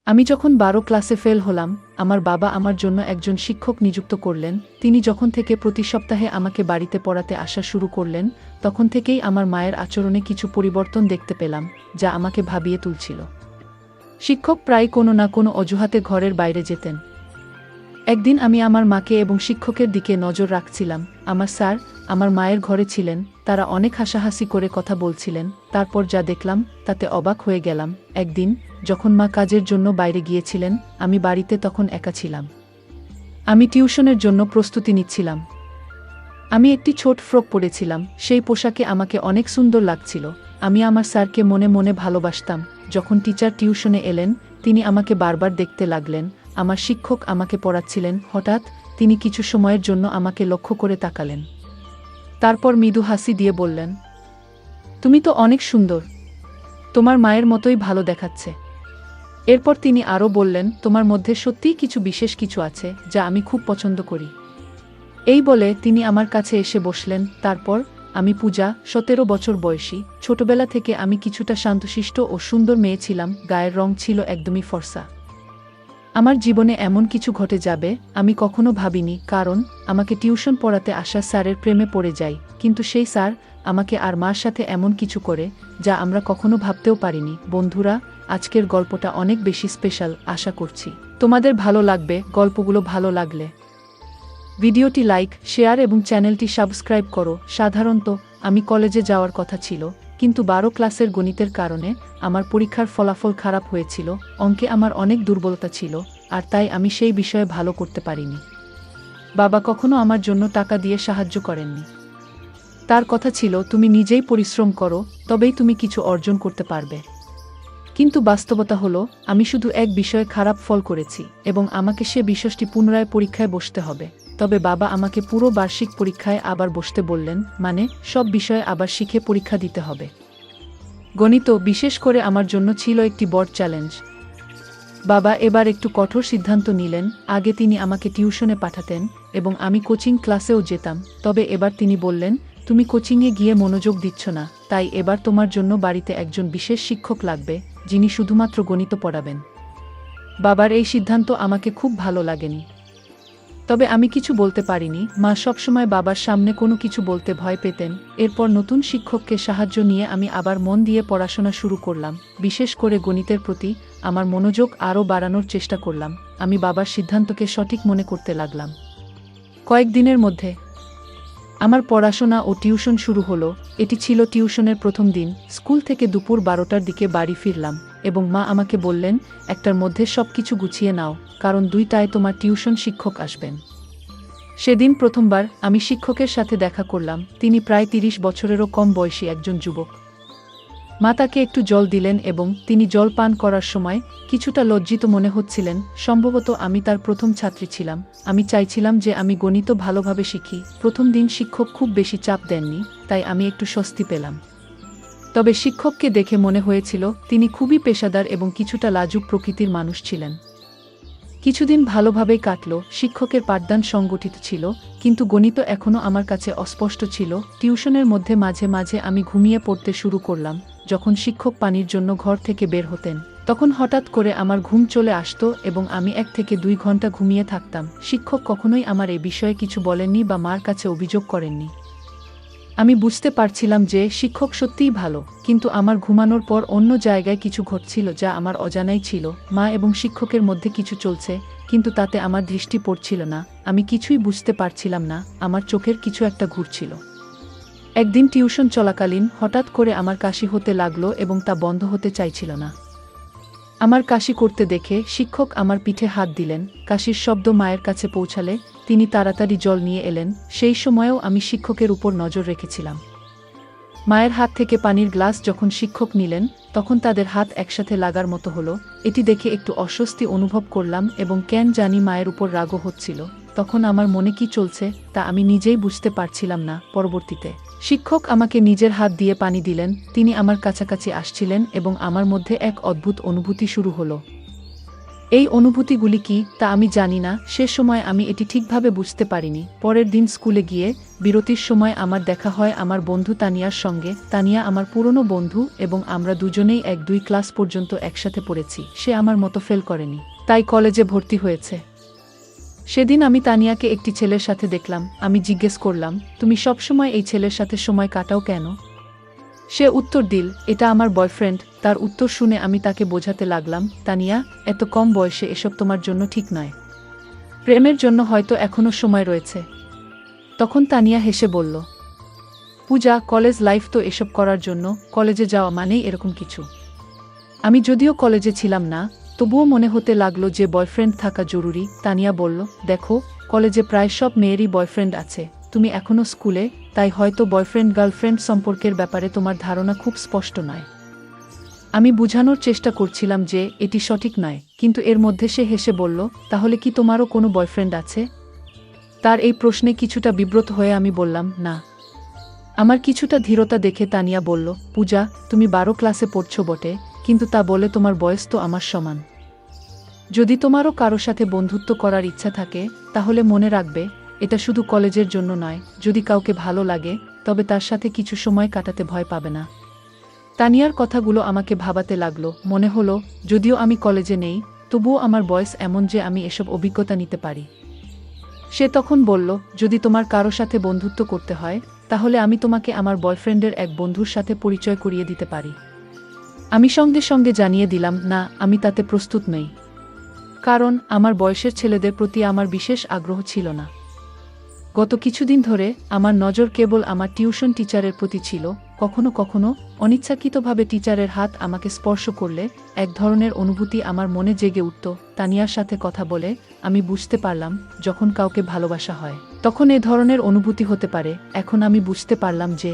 আমি যখন 12 ক্লাসে ফেল হলাম, আমার বাবা আমার জন্য একজন শিক্ষক নিযুক্ত করলেন। তিনি যখন থেকে প্রতি সপ্তাহে আমাকে বাড়িতে পড়াতে আসা শুরু করলেন, তখন থেকেই আমার মায়ের আচরণে কিছু পরিবর্তন দেখতে পেলাম, যা আমাকে ভাবিয়ে তুলছিল। শিক্ষক প্রায় কোনো না কোনো অজুহাতে ঘরের বাইরে যেতেন। একদিন আমি আমার মাকে এবং শিক্ষকের দিকে নজর রাখছিলাম। আমার স্যার আমার মায়ের ঘরে ছিলেন, তারা অনেক হাসাহাসি করে কথা বলছিলেন। তারপর যা দেখলাম তাতে অবাক হয়ে গেলাম। একদিন যখন মা কাজের জন্য বাইরে গিয়েছিলেন, আমি বাড়িতে তখন একা ছিলাম। আমি টিউশনের জন্য প্রস্তুতি নিচ্ছিলাম। আমি একটি ছোট ফ্রক পরেছিলাম, সেই পোশাকে আমাকে অনেক সুন্দর লাগছিল। আমি আমার স্যারকে মনে মনে ভালোবাসতাম। যখন টিচার টিউশনে এলেন, তিনি আমাকে বারবার দেখতে লাগলেন। আমার শিক্ষক আমাকে পড়াচ্ছিলেন। হঠাৎ তিনি কিছু সময়ের জন্য আমাকে লক্ষ্য করে তাকালেন। তারপর মৃদু হাসি দিয়ে বললেন, তুমি তো অনেক সুন্দর, তোমার মায়ের মতোই ভালো দেখাচ্ছে। এরপর তিনি আরও বললেন, তোমার মধ্যে সত্যিই কিছু বিশেষ কিছু আছে, যা আমি খুব পছন্দ করি। এই বলে তিনি আমার কাছে এসে বসলেন। তারপর আমি পূজা, 17 বছর বয়সী। ছোটবেলা থেকে আমি কিছুটা শান্তশিষ্ট ও সুন্দর মেয়ে ছিলাম। গায়ের রং ছিল একদমই ফর্সা। আমার জীবনে এমন কিছু ঘটে যাবে আমি কখনো ভাবিনি, কারণ আমাকে টিউশন পড়াতে আসা স্যারের প্রেমে পড়ে যাই। কিন্তু সেই স্যার আমাকে আর মার সাথে এমন কিছু করে, যা আমরা কখনো ভাবতেও পারিনি। বন্ধুরা, আজকের গল্পটা অনেক বেশি স্পেশাল। আশা করছি তোমাদের ভালো লাগবে। গল্পগুলো ভালো লাগলে ভিডিওটি লাইক, শেয়ার এবং চ্যানেলটি সাবস্ক্রাইব করো। সাধারণত আমি কলেজে যাওয়ার কথা ছিল, কিন্তু 12 ক্লাসের গণিতের কারণে আমার পরীক্ষার ফলাফল খারাপ হয়েছিল। অঙ্কে আমার অনেক দুর্বলতা ছিল, আর তাই আমি সেই বিষয়ে ভালো করতে পারিনি। বাবা কখনো আমার জন্য টাকা দিয়ে সাহায্য করেননি। তার কথা ছিল, তুমি নিজেই পরিশ্রম করো, তবেই তুমি কিছু অর্জন করতে পারবে। কিন্তু বাস্তবতা হলো, আমি শুধু এক বিষয়ে খারাপ ফল করেছি, এবং আমাকে সে বিষয়টি পুনরায় পরীক্ষায় বসতে হবে। তবে বাবা আমাকে পুরো বার্ষিক পরীক্ষায় আবার বসতে বললেন, মানে সব বিষয়ে আবার শিখে পরীক্ষা দিতে হবে। গণিত বিশেষ করে আমার জন্য ছিল একটি বড় চ্যালেঞ্জ। বাবা এবার একটু কঠোর সিদ্ধান্ত নিলেন। আগে তিনি আমাকে টিউশনে পাঠাতেন এবং আমি কোচিং ক্লাসেও যেতাম, তবে এবার তিনি বললেন, তুমি কোচিংয়ে গিয়ে মনোযোগ দিচ্ছ না, তাই এবার তোমার জন্য বাড়িতে একজন বিশেষ শিক্ষক লাগবে, যিনি শুধুমাত্র গণিত পড়াবেন। বাবার এই সিদ্ধান্ত আমাকে খুব ভালো লাগেনি, তবে আমি কিছু বলতে পারিনি। মা সবসময় বাবার সামনে কোনো কিছু বলতে ভয় পেতেন। এরপর নতুন শিক্ষককে সাহায্য নিয়ে আমি আবার মন দিয়ে পড়াশোনা শুরু করলাম। বিশেষ করে গণিতের প্রতি আমার মনোযোগ আরও বাড়ানোর চেষ্টা করলাম। আমি বাবার সিদ্ধান্তকে সঠিক মনে করতে লাগলাম। কয়েকদিনের মধ্যে আমার পড়াশোনা ও টিউশন শুরু হলো। এটি ছিল টিউশনের প্রথম দিন। স্কুল থেকে দুপুর 12টার দিকে বাড়ি ফিরলাম এবং মা আমাকে বললেন, একটার মধ্যে সব কিছু গুছিয়ে নাও, কারণ 2টায় তোমার টিউশন শিক্ষক আসবেন। সেদিন প্রথমবার আমি শিক্ষকের সাথে দেখা করলাম। তিনি প্রায় 30 বছরেরও কম বয়সী একজন যুবক। মা তাকে একটু জল দিলেন এবং তিনি জল পান করার সময় কিছুটা লজ্জিত মনে হচ্ছিলেন। সম্ভবত আমি তার প্রথম ছাত্রী ছিলাম। আমি চাইছিলাম যে আমি গণিত ভালোভাবে শিখি। প্রথম দিন শিক্ষক খুব বেশি চাপ দেননি, তাই আমি একটু স্বস্তি পেলাম। তবে শিক্ষককে দেখে মনে হয়েছিল তিনি খুবই পেশাদার এবং কিছুটা লাজুক প্রকৃতির মানুষ ছিলেন। কিছুদিন ভালোভাবেই কাটল। শিক্ষকের পাঠদান সংগঠিত ছিল, কিন্তু গণিত এখনও আমার কাছে অস্পষ্ট ছিল। টিউশনের মধ্যে মাঝে মাঝে আমি ঘুমিয়ে পড়তে শুরু করলাম। যখন শিক্ষক পানির জন্য ঘর থেকে বের হতেন, তখন হঠাৎ করে আমার ঘুম চলে আসতো এবং আমি 1 থেকে 2 ঘন্টা ঘুমিয়ে থাকতাম। শিক্ষক কখনোই আমার এই বিষয়ে কিছু বলেননি বা মার কাছে অভিযোগ করেননি। আমি বুঝতে পারছিলাম যে শিক্ষক সত্যিই ভালো, কিন্তু আমার ঘুমানোর পর অন্য জায়গায় কিছু ঘটছিল যা আমার অজানাই ছিল। মা এবং শিক্ষকের মধ্যে কিছু চলছে, কিন্তু তাতে আমার দৃষ্টি পড়ছিল না। আমি কিছুই বুঝতে পারছিলাম না। আমার চোখের কিছু একটা ঘুরছিল। একদিন টিউশন চলাকালীন হঠাৎ করে আমার কাশি হতে লাগলো এবং তা বন্ধ হতে চাইছিল না। আমার কাশি করতে দেখে শিক্ষক আমার পিঠে হাত দিলেন। কাশির শব্দ মায়ের কাছে পৌঁছালে তিনি তাড়াতাড়ি জল নিয়ে এলেন। সেই সময়েও আমি শিক্ষকের উপর নজর রেখেছিলাম। মায়ের হাত থেকে পানির গ্লাস যখন শিক্ষক নিলেন, তখন তাদের হাত একসাথে লাগার মতো হলো। এটি দেখে একটু অস্বস্তি অনুভব করলাম এবং কেন জানি মায়ের উপর রাগও হচ্ছিল। তখন আমার মনে কি চলছে তা আমি নিজেই বুঝতে পারছিলাম না। পরবর্তীতে শিক্ষক আমাকে নিজের হাত দিয়ে পানি দিলেন। তিনি আমার কাছাকাছি আসছিলেন এবং আমার মধ্যে এক অদ্ভুত অনুভূতি শুরু হলো। এই অনুভূতিগুলি কি তা আমি জানি না, সে সময় আমি এটি ঠিকভাবে বুঝতে পারিনি। পরের দিন স্কুলে গিয়ে বিরতির সময় আমার দেখা হয় আমার বন্ধু তানিয়ার সঙ্গে। তানিয়া আমার পুরনো বন্ধু এবং আমরা দুজনেই 1-2 ক্লাস পর্যন্ত একসাথে পড়েছি। সে আমার মতো ফেল করেনি, তাই কলেজে ভর্তি হয়েছে। সেদিন আমি তানিয়াকে একটি ছেলের সাথে দেখলাম। আমি জিজ্ঞেস করলাম, তুমি সবসময় এই ছেলের সাথে সময় কাটাও কেন? সে উত্তর দিল, এটা আমার বয়ফ্রেন্ড। তার উত্তর শুনে আমি তাকে বোঝাতে লাগলাম, তানিয়া, এত কম বয়সে এসব তোমার জন্য ঠিক নয়। প্রেমের জন্য হয়তো এখনো সময় রয়েছে। তখন তানিয়া হেসে বলল, পূজা, কলেজ লাইফ তো এসব করার জন্য, কলেজে যাওয়া মানেই এরকম কিছু। আমি যদিও কলেজে ছিলাম না, তবুও মনে হতে লাগলো যে বয়ফ্রেন্ড থাকা জরুরি। তানিয়া বলল, দেখো, কলেজে প্রায় সব মেয়েরই বয়ফ্রেন্ড আছে। তুমি এখনো স্কুলে, তাই হয়তো বয়ফ্রেন্ড গার্লফ্রেন্ড সম্পর্কের ব্যাপারে তোমার ধারণা খুব স্পষ্ট নয়। আমি বুঝানোর চেষ্টা করছিলাম যে এটি সঠিক নয়, কিন্তু এর মধ্যে সে হেসে বলল, তাহলে কি তোমারও কোনো বয়ফ্রেন্ড আছে? তার এই প্রশ্নে কিছুটা বিব্রত হয়ে আমি বললাম, না। আমার কিছুটা ধীরতা দেখে তানিয়া বলল, পূজা, তুমি 12 ক্লাসে পড়ছো বটে, কিন্তু তা বলে তোমার বয়স তো আমার সমান। যদি তোমারও কারো সাথে বন্ধুত্ব করার ইচ্ছা থাকে, তাহলে মনে রাখবে, এটা শুধু কলেজের জন্য নয়। যদি কাউকে ভালো লাগে, তবে তার সাথে কিছু সময় কাটাতে ভয় পাবে না। তানিয়ার কথাগুলো আমাকে ভাবাতে লাগলো। মনে হলো, যদিও আমি কলেজে নেই, তবুও আমার বয়স এমন যে আমি এসব অভিজ্ঞতা নিতে পারি। সে তখন বলল, যদি তোমার কারো সাথে বন্ধুত্ব করতে হয়, তাহলে আমি তোমাকে আমার বয়ফ্রেন্ডের এক বন্ধুর সাথে পরিচয় করিয়ে দিতে পারি। আমি সঙ্গে সঙ্গে জানিয়ে দিলাম, না, আমি তাতে প্রস্তুত নই। কারণ আমার বয়সের ছেলেদের প্রতি আমার বিশেষ আগ্রহ ছিল না। গত কিছুদিন ধরে আমার নজর কেবল আমার টিউশন টিচারের প্রতি ছিল। কখনো কখনো অনিচ্ছাকৃতভাবে টিচারের হাত আমাকে স্পর্শ করলে এক ধরনের অনুভূতি আমার মনে জেগে উঠত। তানিয়ার সাথে কথা বলে আমি বুঝতে পারলাম, যখন কাউকে ভালোবাসা হয়, তখন এ ধরনের অনুভূতি হতে পারে। এখন আমি বুঝতে পারলাম যে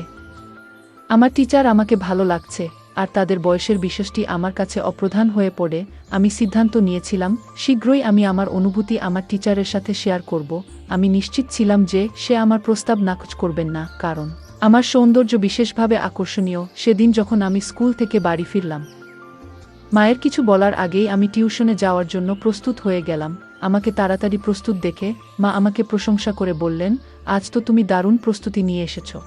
আমার টিচার আমাকে ভালো লাগছে, আর তাদের বয়সের বিষয়টি আমার কাছে অপ্রধান হয়ে পড়ে। আমি সিদ্ধান্ত নিয়েছিলাম, শীঘ্রই আমি আমার অনুভূতি আমার টিচারের সাথে শেয়ার করব। আমি নিশ্চিত ছিলাম যে সে আমার প্রস্তাব নাকচ করবেন না, কারণ আমার সৌন্দর্য বিশেষভাবে আকর্ষণীয়। সেদিন যখন আমি স্কুল থেকে বাড়ি ফিরলাম, মায়ের কিছু বলার আগেই আমি টিউশনে যাওয়ার জন্য প্রস্তুত হয়ে গেলাম। আমাকে তাড়াতাড়ি প্রস্তুত দেখে মা আমাকে প্রশংসা করে বললেন, আজ তো তুমি দারুণ প্রস্তুতি নিয়ে এসেছো।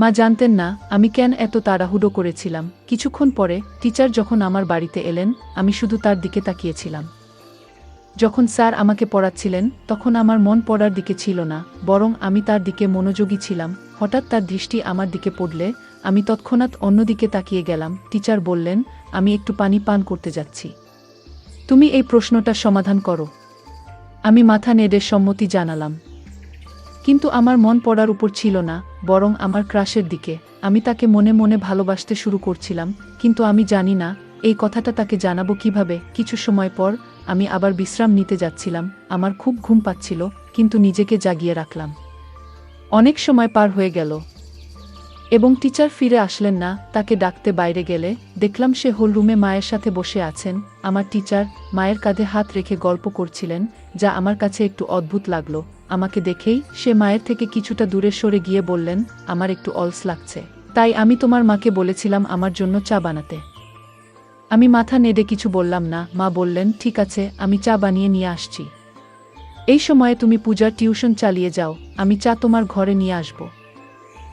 মা জানতেন না আমি কেন এত তাড়াহুড়ো করেছিলাম। কিছুক্ষণ পরে টিচার যখন আমার বাড়িতে এলেন, আমি শুধু তার দিকে তাকিয়েছিলাম। যখন স্যার আমাকে পড়াচ্ছিলেন, তখন আমার মন পড়ার দিকে ছিল না, বরং আমি তার দিকে মনোযোগী ছিলাম। হঠাৎ তার দৃষ্টি আমার দিকে পড়লে আমি তৎক্ষণাৎ অন্যদিকে তাকিয়ে গেলাম। টিচার বললেন, আমি একটু পানি পান করতে যাচ্ছি, তুমি এই প্রশ্নটা সমাধান করো। আমি মাথা নেড়ে সম্মতি জানালাম, কিন্তু আমার মন পড়ার উপর ছিল না, বরং আমার ক্রাশের দিকে। আমি তাকে মনে মনে ভালোবাসতে শুরু করছিলাম, কিন্তু আমি জানি না এই কথাটা তাকে জানাবো কিভাবে। কিছু সময় পর আমি আবার বিশ্রাম নিতে যাচ্ছিলাম। আমার খুব ঘুম পাচ্ছিল, কিন্তু নিজেকে জাগিয়ে রাখলাম। অনেক সময় পার হয়ে গেল এবং টিচার ফিরে আসলেন না। তাকে ডাকতে বাইরে গেলে দেখলাম সে হলরুমে মায়ের সাথে বসে আছেন। আমার টিচার মায়ের কাঁধে হাত রেখে গল্প করছিলেন, যা আমার কাছে একটু অদ্ভুত লাগলো। আমাকে দেখেই সে মায়ের থেকে কিছুটা দূরে সরে গিয়ে বললেন, আমার একটু অলস লাগছে, তাই আমি তোমার মাকে বলেছিলাম আমার জন্য চা বানাতে। আমি মাথা নেড়ে কিছু বললাম না। মা বললেন, ঠিক আছে, আমি চা বানিয়ে নিয়ে আসছি। এই সময়ে তুমি পূজার টিউশন চালিয়ে যাও, আমি চা তোমার ঘরে নিয়ে আসব।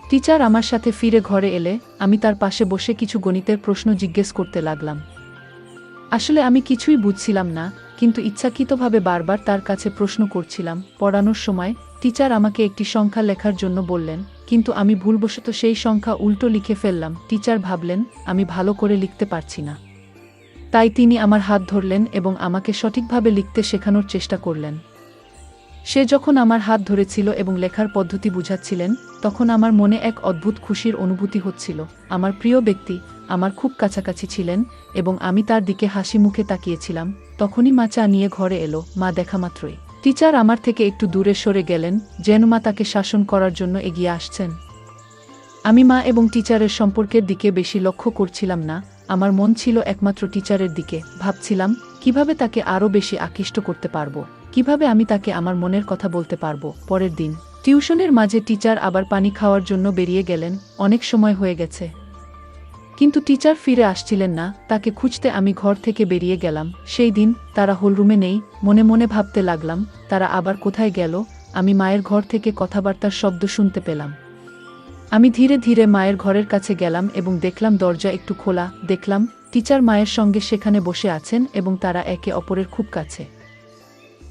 টিচার আমার সাথে ফিরে ঘরে এলে আমি তার পাশে বসে কিছু গণিতের প্রশ্ন জিজ্ঞেস করতে লাগলাম। আসলে আমি কিছুই বুঝছিলাম না, কিন্তু ইচ্ছাকৃতভাবে বারবার তার কাছে প্রশ্ন করছিলাম। পড়ানোর সময় টিচার আমাকে একটি সংখ্যা লেখার জন্য বললেন, কিন্তু আমি ভুলবশত সেই সংখ্যা উল্টো লিখে ফেললাম। টিচার ভাবলেন আমি ভালো করে লিখতে পারছি না, তাই তিনি আমার হাত ধরলেন এবং আমাকে সঠিকভাবে লিখতে শেখানোর চেষ্টা করলেন। সে যখন আমার হাত ধরেছিল এবং লেখার পদ্ধতি বুঝাচ্ছিলেন, তখন আমার মনে এক অদ্ভুত খুশির অনুভূতি হচ্ছিল। আমার প্রিয় ব্যক্তি আমার খুব কাছাকাছি ছিলেন এবং আমি তার দিকে হাসি মুখে তাকিয়েছিলাম। তখনই মা চা নিয়ে ঘরে এলো। মা দেখা মাত্রই টিচার আমার থেকে একটু দূরে সরে গেলেন, যেন মা তাকে শাসন করার জন্য এগিয়ে আসছেন। আমি মা এবং টিচারের সম্পর্কের দিকে বেশি লক্ষ্য করছিলাম না, আমার মন ছিল একমাত্র টিচারের দিকে। ভাবছিলাম কিভাবে তাকে আরও বেশি আকৃষ্ট করতে পারবো, কিভাবে আমি তাকে আমার মনের কথা বলতে পারবো। পরের দিন টিউশনের মাঝে টিচার আবার পানি খাওয়ার জন্য বেরিয়ে গেলেন। অনেক সময় হয়ে গেছে, কিন্তু টিচার ফিরে আসছিলেন না, তাকে খুঁজতে আমি ঘর থেকে বেরিয়ে গেলাম। সেই দিন তারা হোলরুমে নেই। মনে মনে ভাবতে লাগলাম, তারা আবার কোথায় গেল? আমি মায়ের ঘর থেকে কথাবার্তার শব্দ শুনতে পেলাম। আমি ধীরে ধীরে মায়ের ঘরের কাছে গেলাম এবং দেখলাম দরজা একটু খোলা। দেখলাম টিচার মায়ের সঙ্গে সেখানে বসে আছেন এবং তারা একে অপরের খুব কাছে।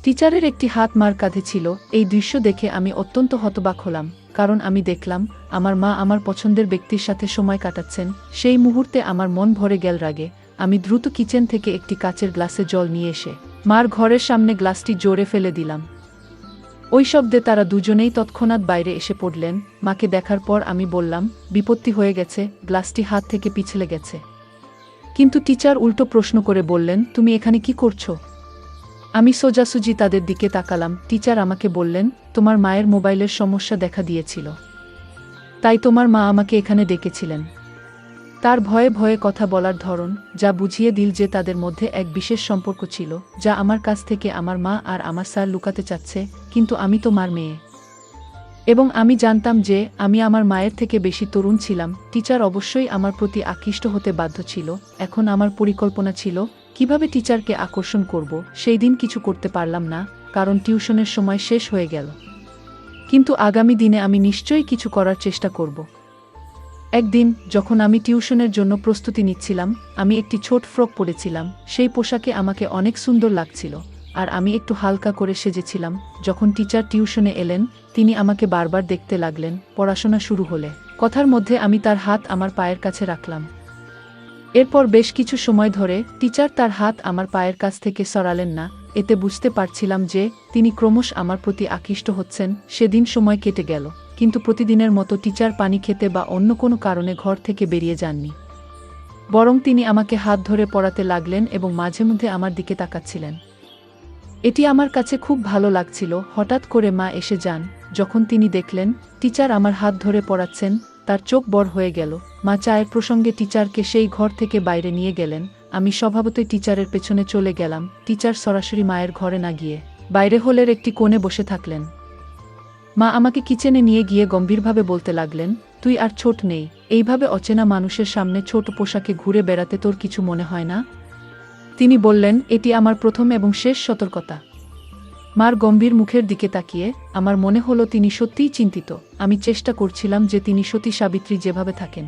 টিচারের একটি হাত মার কাঁধে ছিল। এই দৃশ্য দেখে আমি অত্যন্ত হতবাক হলাম, কারণ আমি দেখলাম আমার মা আমার পছন্দের ব্যক্তির সাথে সময় কাটাচ্ছেন। সেই মুহূর্তে আমার মন ভরে গেল রাগে। আমি দ্রুত কিচেন থেকে একটি কাচের গ্লাসে জল নিয়ে এসে মার ঘরের সামনে গ্লাসটি জোরে ফেলে দিলাম। ওই শব্দে তারা দুজনেই তৎক্ষণাৎ বাইরে এসে পড়লেন। মাকে দেখার পর আমি বললাম, বিপত্তি হয়ে গেছে, গ্লাসটি হাত থেকে পিছলে গেছে। কিন্তু টিচার উল্টো প্রশ্ন করে বললেন, তুমি এখানে কি করছো? আমি সোজাসুজি তাদের দিকে তাকালাম। টিচার আমাকে বললেন, তোমার মায়ের মোবাইলের সমস্যা দেখা দিয়েছিল, তাই তোমার মা আমাকে এখানে ডেকেছিলেন। তার ভয়ে ভয়ে কথা বলার ধরন যা বুঝিয়ে দিল যে তাদের মধ্যে এক বিশেষ সম্পর্ক ছিল, যা আমার কাছ থেকে আমার মা আর আমার স্যার লুকাতে চাচ্ছে। কিন্তু আমি তো মার মেয়ে, এবং আমি জানতাম যে আমি আমার মায়ের থেকে বেশি তরুণ ছিলাম। টিচার অবশ্যই আমার প্রতি আকৃষ্ট হতে বাধ্য ছিল। এখন আমার পরিকল্পনা ছিল কিভাবে টিচারকে আকর্ষণ করব। সেই দিন কিছু করতে পারলাম না, কারণ টিউশনের সময় শেষ হয়ে গেল। কিন্তু আগামী দিনে আমি নিশ্চয়ই কিছু করার চেষ্টা করব। একদিন যখন আমি টিউশনের জন্য প্রস্তুতি নিচ্ছিলাম, আমি একটি ছোট ফ্রক পরেছিলাম। সেই পোশাকে আমাকে অনেক সুন্দর লাগছিল, আর আমি একটু হালকা করে সেজেছিলাম। যখন টিচার টিউশনে এলেন, তিনি আমাকে বারবার দেখতে লাগলেন। পড়াশোনা শুরু হলে কথার মধ্যে আমি তার হাত আমার পায়ের কাছে রাখলাম। এরপর বেশ কিছু সময় ধরে টিচার তার হাত আমার পায়ের কাছ থেকে সরালেন না। এতে বুঝতে পারছিলাম যে তিনি ক্রমশ আমার প্রতি আকৃষ্ট হচ্ছেন। সেদিন সময় কেটে গেল, কিন্তু প্রতিদিনের মতো টিচার পানি খেতে বা অন্য কোনো কারণে ঘর থেকে বেরিয়ে যাননি। বরং তিনি আমাকে হাত ধরে পড়াতে লাগলেন এবং মাঝে মধ্যে আমার দিকে তাকাচ্ছিলেন। এটি আমার কাছে খুব ভালো লাগছিল। হঠাৎ করে মা এসে যান। যখন তিনি দেখলেন টিচার আমার হাত ধরে পড়াচ্ছেন, তার চোখ বড় হয়ে গেল। মা চায়ের প্রসঙ্গে টিচারকে সেই ঘর থেকে বাইরে নিয়ে গেলেন। আমি স্বভাবতই টিচারের পেছনে চলে গেলাম। টিচার সরাসরি মায়ের ঘরে না গিয়ে বাইরে হলের একটি কোণে বসে থাকলেন। মা আমাকে কিচেনে নিয়ে গিয়ে গম্ভীরভাবে বলতে লাগলেন, তুই আর ছোট নেই। এইভাবে অচেনা মানুষের সামনে ছোট পোশাকে ঘুরে বেড়াতে তোর কিছু মনে হয় না? তিনি বললেন, এটি আমার প্রথম এবং শেষ সতর্কতা। মার গম্ভীর মুখের দিকে তাকিয়ে আমার মনে হলো তিনি সত্যিই চিন্তিত। আমি চেষ্টা করছিলাম যে তিনি সতী সাবিত্রী যেভাবে থাকেন,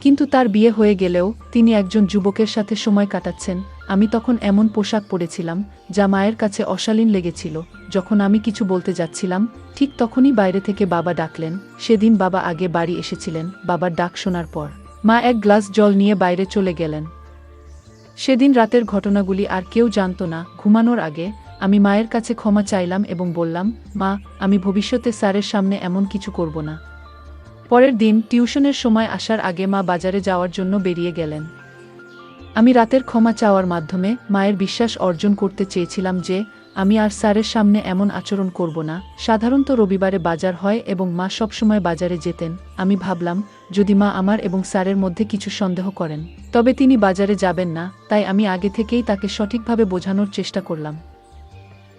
কিন্তু তার বিয়ে হয়ে গেলেও তিনি একজন যুবকের সাথে সময় কাটাচ্ছেন। আমি তখন এমন পোশাক পরেছিলাম যা মায়ের কাছে অশালীন লেগেছিল। যখন আমি কিছু বলতে যাচ্ছিলাম, ঠিক তখনই বাইরে থেকে বাবা ডাকলেন। সেদিন বাবা আগে বাড়ি এসেছিলেন। বাবার ডাক শোনার পর মা এক গ্লাস জল নিয়ে বাইরে চলে গেলেন। সেদিন রাতের ঘটনাগুলি আর কেউ জানত না। ঘুমানোর আগে আমি মায়ের কাছে ক্ষমা চাইলাম এবং বললাম, মা, আমি ভবিষ্যতে স্যারের সামনে এমন কিছু করব না। পরের দিন টিউশনের সময় আসার আগে মা বাজারে যাওয়ার জন্য বেরিয়ে গেলেন। আমি রাতের ক্ষমা চাওয়ার মাধ্যমে মায়ের বিশ্বাস অর্জন করতে চেয়েছিলাম যে আমি আর স্যারের সামনে এমন আচরণ করব না। সাধারণত রবিবারে বাজার হয় এবং মা সবসময় বাজারে যেতেন। আমি ভাবলাম, যদি মা আমার এবং স্যারের মধ্যে কিছু সন্দেহ করেন, তবে তিনি বাজারে যাবেন না। তাই আমি আগে থেকেই তাকে সঠিকভাবে বোঝানোর চেষ্টা করলাম,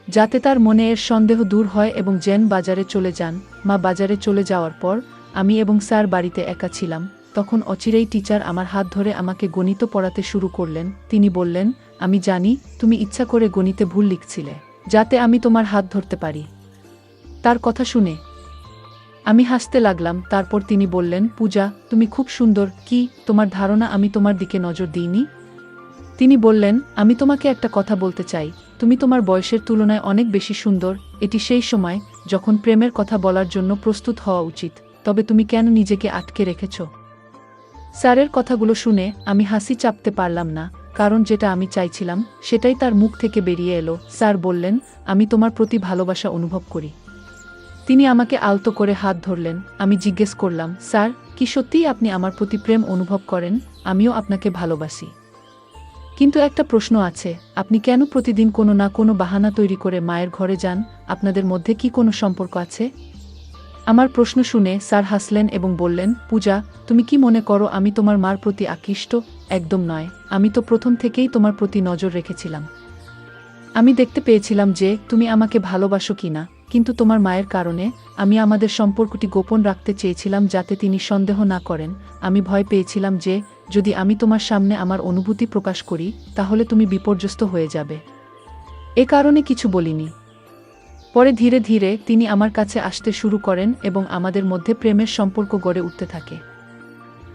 যাতে তার মনে এর সন্দেহ দূর হয় এবং যেন বাজারে চলে যান। মা বাজারে চলে যাওয়ার পর আমি এবং স্যার বাড়িতে একা ছিলাম। তখন অচিরেই টিচার আমার হাত ধরে আমাকে গণিত পড়াতে শুরু করলেন। তিনি বললেন, আমি জানি তুমি ইচ্ছা করে গণিতে ভুল লিখছিলে, যাতে আমি তোমার হাত ধরতে পারি। তার কথা শুনে আমি হাসতে লাগলাম। তারপর তিনি বললেন, পূজা, তুমি খুব সুন্দর। কি তোমার ধারণা আমি তোমার দিকে নজর দিইনি? তিনি বললেন, আমি তোমাকে একটা কথা বলতে চাই। তুমি তোমার বয়সের তুলনায় অনেক বেশি সুন্দর। এটি সেই সময় যখন প্রেমের কথা বলার জন্য প্রস্তুত হওয়া উচিত। তবে তুমি কেন নিজেকে আটকে রেখেছ? স্যারের কথাগুলো শুনে আমি হাসি চাপতে পারলাম না, কারণ যেটা আমি চাইছিলাম সেটাই তার মুখ থেকে বেরিয়ে এলো। স্যার বললেন, আমি তোমার প্রতি ভালোবাসা অনুভব করি। তিনি আমাকে আলতো করে হাত ধরলেন। আমি জিজ্ঞেস করলাম, স্যার, কি সত্যিই আপনি আমার প্রতি প্রেম অনুভব করেন? আমিও আপনাকে ভালোবাসি, কিন্তু একটা প্রশ্ন আছে, আপনি কেন প্রতিদিন কোনো না কোনো বাহানা তৈরি করে মায়ের ঘরে যান? আপনাদের মধ্যে কি কোনো সম্পর্ক আছে? আমার প্রশ্ন শুনে স্যার হাসলেন এবং বললেন, পূজা, তুমি কি মনে করো আমি তোমার মার প্রতি আকৃষ্ট? একদম নয়। আমি তো প্রথম থেকেই তোমার প্রতি নজর রেখেছিলাম। আমি দেখতে পেয়েছিলাম যে তুমি আমাকে ভালোবাসো কিনা। কিন্তু তোমার মায়ের কারণে আমি আমাদের সম্পর্কটি গোপন রাখতে চেয়েছিলাম যাতে তিনি সন্দেহ না করেন। আমি ভয় পেয়েছিলাম যে যদি আমি তোমার সামনে আমার অনুভূতি প্রকাশ করি তাহলে তুমি বিপর্যস্ত হয়ে যাবে। এ কারণে কিছু বলিনি। পরে ধীরে ধীরে তিনি আমার কাছে আসতে শুরু করেন এবং আমাদের মধ্যে প্রেমের সম্পর্ক গড়ে উঠতে থাকে।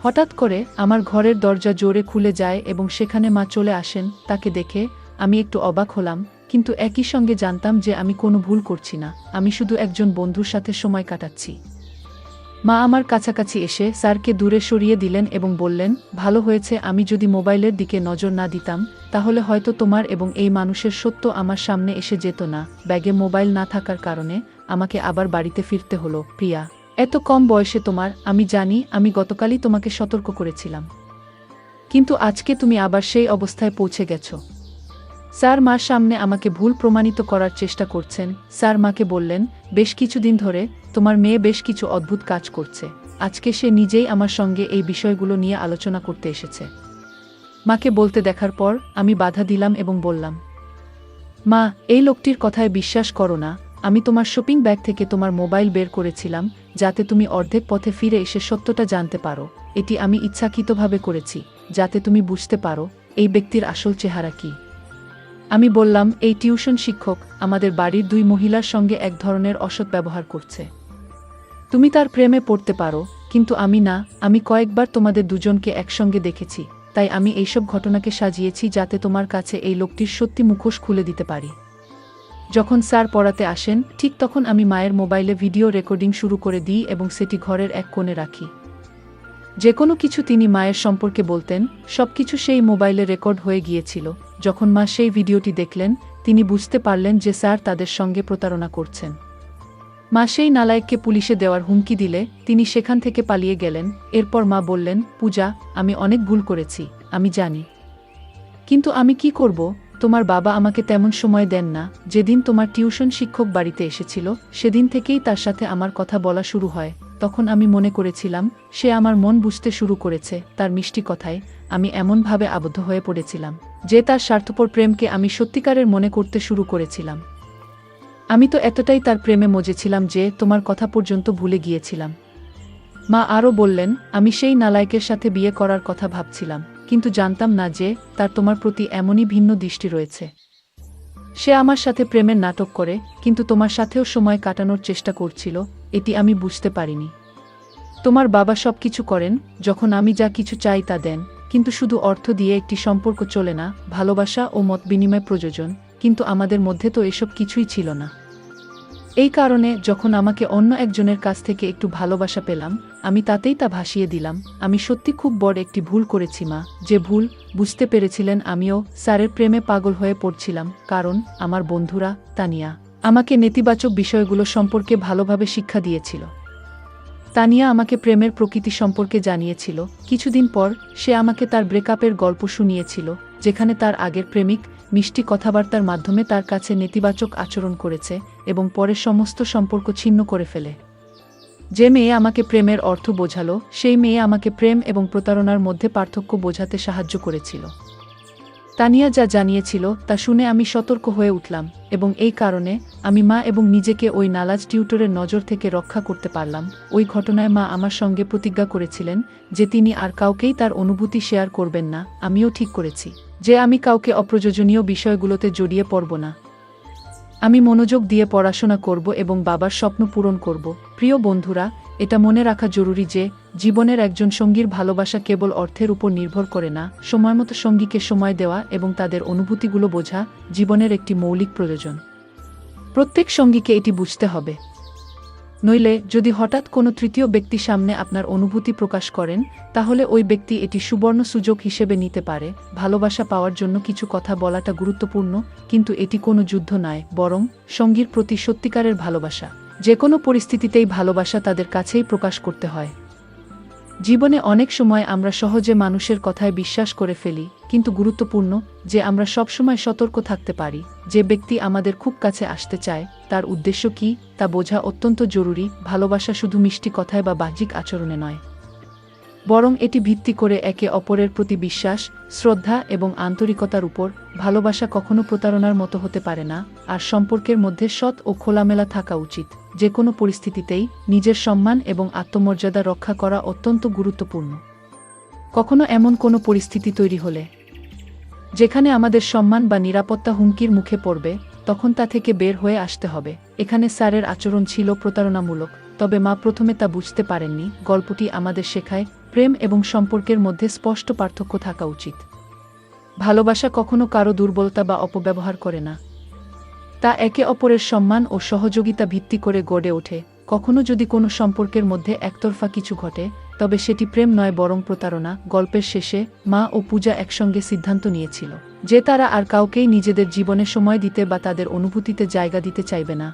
হঠাৎ করে আমার ঘরের দরজা জোরে খুলে যায় এবং সেখানে মা চলে আসেন। তাকে দেখে আমি একটু অবাক হলাম, কিন্তু একই সঙ্গে জানতাম যে আমি কোনো ভুল করছি না, আমি শুধু একজন বন্ধুর সাথে সময় কাটাচ্ছি। মা আমার কাছাকাছি এসে স্যারকে দূরে সরিয়ে দিলেন এবং বললেন, ভালো হয়েছে আমি যদি মোবাইলের দিকে নজর না দিতাম তাহলে হয়তো তোমার এবং এই মানুষের সত্য আমার সামনে এসে যেত না। ব্যাগে মোবাইল না থাকার কারণে আমাকে আবার বাড়িতে ফিরতে হলো। প্রিয়া, এত কম বয়সে তোমার, আমি জানি আমি গতকালই তোমাকে সতর্ক করেছিলাম, কিন্তু আজকে তুমি আবার সেই অবস্থায় পৌঁছে গেছো। স্যার মার সামনে আমাকে ভুল প্রমাণিত করার চেষ্টা করছেন। স্যার মাকে বললেন, বেশ কিছুদিন ধরে তোমার মেয়ে বেশ কিছু অদ্ভুত কাজ করছে। আজকে সে নিজেই আমার সঙ্গে এই বিষয়গুলো নিয়ে আলোচনা করতে এসেছে। মাকে বলতে দেখার পর আমি বাধা দিলাম এবং বললাম, মা, এই লোকটির কথায় বিশ্বাস করো না। আমি তোমার শপিং ব্যাগ থেকে তোমার মোবাইল বের করেছিলাম যাতে তুমি অর্ধেক পথে ফিরে এসে সত্যটা জানতে পারো। এটি আমি ইচ্ছাকৃতভাবে করেছি যাতে তুমি বুঝতে পারো এই ব্যক্তির আসল চেহারা কি। আমি বললাম, এই টিউশন শিক্ষক আমাদের বাড়ির 2 মহিলার সঙ্গে এক ধরনের অসৎ ব্যবহার করছে। তুমি তার প্রেমে পড়তে পারো, কিন্তু আমি না। আমি কয়েকবার তোমাদের দুজনকে একসঙ্গে দেখেছি, তাই আমি এইসব ঘটনাকে সাজিয়েছি যাতে তোমার কাছে এই লোকটির সত্যি মুখোশ খুলে দিতে পারি। যখন স্যার পড়াতে আসেন ঠিক তখন আমি মায়ের মোবাইলে ভিডিও রেকর্ডিং শুরু করে দিই এবং সেটি ঘরের এক কোণে রাখি। যে কোনো কিছু তিনি মায়ের সম্পর্কে বলতেন সবকিছু সেই মোবাইলে রেকর্ড হয়ে গিয়েছিল। যখন মা সেই ভিডিওটি দেখলেন তিনি বুঝতে পারলেন যে স্যার তাদের সঙ্গে প্রতারণা করছেন। মা সেই নালায়েককে পুলিশে দেওয়ার হুমকি দিলে তিনি সেখান থেকে পালিয়ে গেলেন। এরপর মা বললেন, পূজা, আমি অনেক ভুল করেছি, আমি জানি, কিন্তু আমি কি করব? তোমার বাবা আমাকে তেমন সময় দেন না। যেদিন তোমার টিউশন শিক্ষক বাড়িতে এসেছিল সেদিন থেকেই তার সাথে আমার কথা বলা শুরু হয়। তখন আমি মনে করেছিলাম সে আমার মন বুঝতে শুরু করেছে। তার মিষ্টি কথায় আমি এমনভাবে আবদ্ধ হয়ে পড়েছিলাম যে তার স্বার্থপর প্রেমকে আমি সত্যিকারের মনে করতে শুরু করেছিলাম। আমি তো এতটাই তার প্রেমে মজেছিলাম যে তোমার কথা পর্যন্ত ভুলে গিয়েছিলাম। মা আরও বললেন, আমি সেই নালায়েকের সাথে বিয়ে করার কথা ভাবছিলাম, কিন্তু জানতাম না যে তার তোমার প্রতি এমনই ভিন্ন দৃষ্টি রয়েছে। সে আমার সাথে প্রেমের নাটক করে, কিন্তু তোমার সাথেও সময় কাটানোর চেষ্টা করছিল, এটি আমি বুঝতে পারিনি। তোমার বাবা সব কিছু করেন, যখন আমি যা কিছু চাই তা দেন, কিন্তু শুধু অর্থ দিয়ে একটি সম্পর্ক চলে না, ভালোবাসা ও মত বিনিময় প্রয়োজন। কিন্তু আমাদের মধ্যে তো এসব কিছুই ছিল না। এই কারণে যখন আমাকে অন্য একজনের কাছ থেকে একটু ভালোবাসা পেলাম আমি তাতেই তা ভাসিয়ে দিলাম। আমি সত্যি খুব বড় একটি ভুল করেছি মা। যে ভুল বুঝতে পেরেছিলেন আমিও স্যারের প্রেমে পাগল হয়ে পড়ছিলাম, কারণ আমার বন্ধুরা তানিয়া আমাকে নেতিবাচক বিষয়গুলো সম্পর্কে ভালোভাবে শিক্ষা দিয়েছিল। তানিয়া আমাকে প্রেমের প্রকৃতি সম্পর্কে জানিয়েছিল। কিছুদিন পর সে আমাকে তার ব্রেকআপের গল্প শুনিয়েছিল, যেখানে তার আগের প্রেমিক মিষ্টি কথাবার্তার মাধ্যমে তার কাছে নেতিবাচক আচরণ করেছে এবং পরে সমস্ত সম্পর্ক ছিন্ন করে ফেলে। যে মেয়ে আমাকে প্রেমের অর্থ বোঝালো সেই মেয়ে আমাকে প্রেম এবং প্রতারণার মধ্যে পার্থক্য বোঝাতে সাহায্য করেছিল। তানিয়া যা জানিয়েছিল তা শুনে আমি সতর্ক হয়ে উঠলাম এবং এই কারণে আমি মা এবং নিজেকে ওই নালাজ টিউটরের নজর থেকে রক্ষা করতে পারলাম। ওই ঘটনায় মা আমার সঙ্গে প্রতিজ্ঞা করেছিলেন যে তিনি আর কাউকেই তার অনুভূতি শেয়ার করবেন না। আমিও ঠিক করেছি যে আমি কাউকে অপ্রয়োজনীয় বিষয়গুলোতে জড়িয়ে পড়ব না। আমি মনোযোগ দিয়ে পড়াশোনা করব এবং বাবার স্বপ্ন পূরণ করব। প্রিয় বন্ধুরা, এটা মনে রাখা জরুরি যে জীবনের একজন সঙ্গীর ভালোবাসা কেবল অর্থের উপর নির্ভর করে না। সময়মতো সঙ্গীকে সময় দেওয়া এবং তাদের অনুভূতিগুলো বোঝা জীবনের একটি মৌলিক প্রয়োজন। প্রত্যেক সঙ্গীকে এটি বুঝতে হবে, নইলে যদি হঠাৎ কোনো তৃতীয় ব্যক্তি সামনে আপনার অনুভূতি প্রকাশ করেন তাহলে ওই ব্যক্তি এটি সুবর্ণ সুযোগ হিসেবে নিতে পারে। ভালোবাসা পাওয়ার জন্য কিছু কথা বলাটা গুরুত্বপূর্ণ, কিন্তু এটি কোনো যুদ্ধ নয়, বরং সঙ্গীর প্রতি সত্যিকারের ভালোবাসা। যে কোনো পরিস্থিতিতেই ভালোবাসা তাদের কাছেই প্রকাশ করতে হয়। জীবনে অনেক সময় আমরা সহজে মানুষের কথায় বিশ্বাস করে ফেলি, কিন্তু গুরুত্বপূর্ণ যে আমরা সবসময় সতর্ক থাকতে পারি। যে ব্যক্তি আমাদের খুব কাছে আসতে চায় তার উদ্দেশ্য কী তা বোঝা অত্যন্ত জরুরি। ভালোবাসা শুধু মিষ্টি কথায় বা বাহ্যিক আচরণে নয়, বরং এটি ভিত্তি করে একে অপরের প্রতি বিশ্বাস, শ্রদ্ধা এবং আন্তরিকতার উপর। ভালোবাসা কখনো প্রতারণার মতো হতে পারে না, আর সম্পর্কের মধ্যে সৎ ও খোলামেলা থাকা উচিত। যে কোনো পরিস্থিতিতেই নিজের সম্মান এবং আত্মমর্যাদা রক্ষা করা অত্যন্ত গুরুত্বপূর্ণ। কখনো এমন কোনো পরিস্থিতি তৈরি হলে যেখানে আমাদের সম্মান বা নিরাপত্তা হুমকির মুখে পড়বে, তখন তা থেকে বের হয়ে আসতে হবে। এখানে স্যারের আচরণ ছিল প্রতারণামূলক, তবে মা প্রথমে তা বুঝতে পারেননি। গল্পটি আমাদের শেখায়, প্রেম এবং সম্পর্কের মধ্যে স্পষ্ট পার্থক্য থাকা উচিত। ভালোবাসা কখনো কারো দুর্বলতা বা অপব্যবহার করে না, তা একে অপরের সম্মান ও সহযোগিতা ভিত্তি করে গড়ে ওঠে। কখনো যদি কোনো সম্পর্কের মধ্যে একতরফা কিছু ঘটে, তবে সেটি প্রেম নয় বরং প্রতারণা। গল্পের শেষে মা ও পূজা একসঙ্গে সিদ্ধান্ত নিয়েছিল যে তারা আর কাউকেই নিজেদের জীবনে সময় দিতে বা তাদের অনুভূতিতে জায়গা দিতে চাইবে না,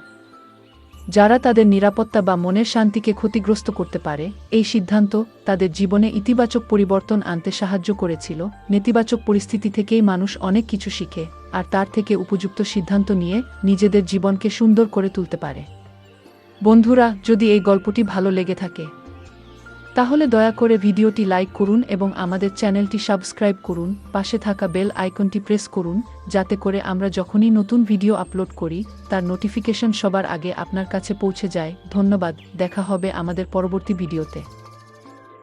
যারা তাদের নিরাপত্তা বা মনের শান্তিকে ক্ষতিগ্রস্ত করতে পারে। এই সিদ্ধান্ত তাদের জীবনে ইতিবাচক পরিবর্তন আনতে সাহায্য করেছিল। নেতিবাচক পরিস্থিতি থেকেই মানুষ অনেক কিছু শিখে, আর তার থেকে উপযুক্ত সিদ্ধান্ত নিয়ে নিজেদের জীবনকে সুন্দর করে তুলতে পারে। বন্ধুরা, যদি এই গল্পটি ভালো লেগে থাকে তাহলে দয়া করে ভিডিওটি লাইক করুন এবং আমাদের চ্যানেলটি সাবস্ক্রাইব করুন। পাশে থাকা বেল আইকনটি প্রেস করুন, যাতে করে আমরা যখনই নতুন ভিডিও আপলোড করি তার নোটিফিকেশন সবার আগে আপনার কাছে পৌঁছে যায়। ধন্যবাদ। দেখা হবে আমাদের পরবর্তী ভিডিওতে।